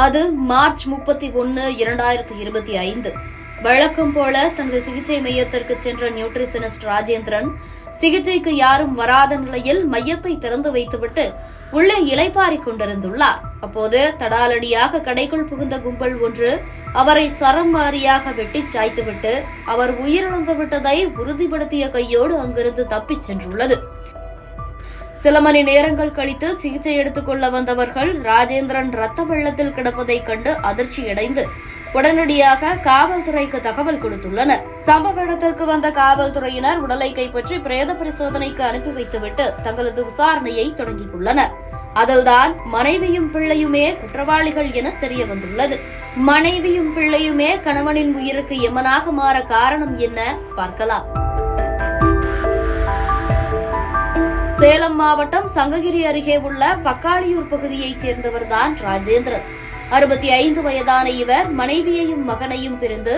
அது மார்ச் 31, 2025. வழக்கம் போல தனது சிகிச்சை மையத்திற்கு சென்ற நியூட்ரிஷனிஸ்ட் ராஜேந்திரன் சிகிச்சைக்கு யாரும் வராத நிலையில் மையத்தை திறந்து வைத்துவிட்டு உள்ளே இளைப்பாறிக் கொண்டிருந்துள்ளார். அப்போது தடாலடியாக கடைக்குள் புகுந்த கும்பல் ஒன்று அவரை சரம் வாரியாக வெட்டிச் சாய்த்துவிட்டு அவர் உயிரிழந்து விட்டதை உறுதிப்படுத்திய கையோடு அங்கிருந்து தப்பிச் சென்றுள்ளது. சில மணி நேரங்கள் கழித்து சிகிச்சை எடுத்துக் கொள்ள வந்தவர்கள் ராஜேந்திரன் ரத்த வெள்ளத்தில் கிடப்பதைக் கண்டு அதிர்ச்சியடைந்து உடனடியாக காவல்துறைக்கு தகவல் கொடுத்துள்ளனர். சம்பவ இடத்திற்கு வந்த காவல்துறையினர் உடலை கைப்பற்றி பிரேத பரிசோதனைக்கு அனுப்பி வைத்துவிட்டு தங்களது விசாரணையை தொடங்கியுள்ளனர். அதில்தான் மனைவியும் பிள்ளையுமே குற்றவாளிகள் என தெரியவந்துள்ளது. மனைவியும் பிள்ளையுமே கணவனின் உயிருக்கு எமனாக மாற காரணம் என்ன பார்க்கலாம். சேலம் மாவட்டம் சங்ககிரி அருகே உள்ள பக்காளியூர் பகுதியைச் சேர்ந்தவர்தான் ராஜேந்திரன். 65 வயதான இவர் மனைவியையும் மகனையும் பிரிந்து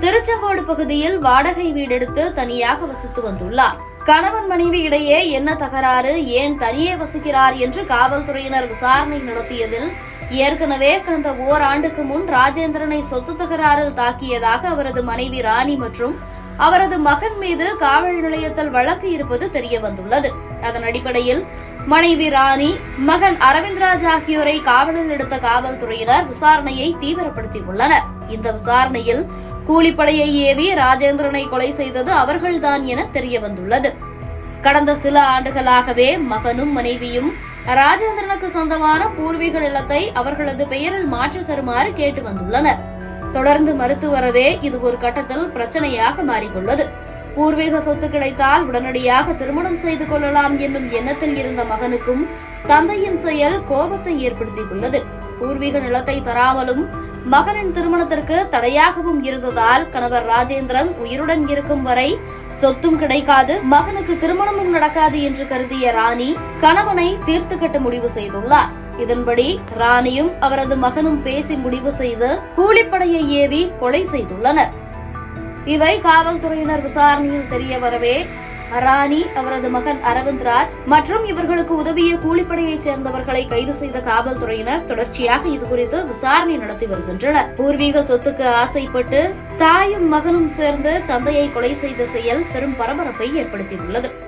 திருச்செங்கோடு பகுதியில் வாடகை வீடெடுத்து தனியாக வசித்து வந்துள்ளார். கணவன் மனைவி இடையே என்ன தகராறு, ஏன் தனியே வசிக்கிறார் என்று காவல்துறையினர் விசாரணை நடத்தியதில் ஏற்கனவே கடந்த ஓராண்டுக்கு முன் ராஜேந்திரனை சொத்து தகராறில் தாக்கியதாக அவரது மனைவி ராணி மற்றும் அவரது மகன் மீது காவல் நிலையத்தில் வழக்கு இருப்பது தெரியவந்துள்ளது. அதன் அடிப்படையில் மனைவி ராணி, மகன் அரவிந்த்ராஜ் ஆகியோரை காவலில் எடுத்த காவல்துறையினர் விசாரணையை தீவிரப்படுத்தியுள்ளனர். இந்த விசாரணையில் கூலிப்படையை ஏவி ராஜேந்திரனை கொலை செய்தது அவர்கள்தான் என தெரியவந்துள்ளது. கடந்த சில ஆண்டுகளாகவே மகனும் மனைவியும் ராஜேந்திரனுக்கு சொந்தமான பூர்வீக நிலத்தை அவர்களது பெயரில் மாற்றித் தருமாறு கேட்டு வந்துள்ளனர். தொடர்ந்து மறுத்து வரவே இது ஒரு கட்டத்தில் பிரச்சனையாக மாறியுள்ளது. பூர்வீக சொத்து கிடைத்தால் உடனடியாக திருமணம் செய்து கொள்ளலாம் என்னும் எண்ணத்தில் இருந்த மகனுக்கும் தந்தையின் செயல் கோபத்தை ஏற்படுத்தியுள்ளது. பூர்வீக நிலத்தை தராமலும் மகனின் திருமணத்திற்கு தடையாகவும் இருந்ததால் கணவர் ராஜேந்திரன் உயிருடன் இருக்கும் வரை சொத்தும் கிடைக்காது, மகனுக்கு திருமணமும் நடக்காது என்று கருதிய ராணி கணவனை தீர்த்து கட்ட முடிவு செய்துள்ளார். இதன்படி ராணியும் அவரது மகனும் பேசி முடிவு செய்து கூலிப்படையை ஏவி கொலை செய்துள்ளனர். இவை காவல்துறையினர் விசாரணையில் தெரிய வரவே ராணி, அவரது மகன் அரவிந்த்ராஜ் மற்றும் இவர்களுக்கு உதவிய கூலிப்படையைச் சேர்ந்தவர்களை கைது செய்த காவல்துறையினர் தொடர்ச்சியாக இதுகுறித்து விசாரணை நடத்தி வருகின்றனர். பூர்வீக சொத்துக்கு ஆசைப்பட்டு தாயும் மகனும் சேர்ந்து தந்தையை கொலை செய்த செயல் பெரும் பரபரப்பை ஏற்படுத்தியுள்ளது.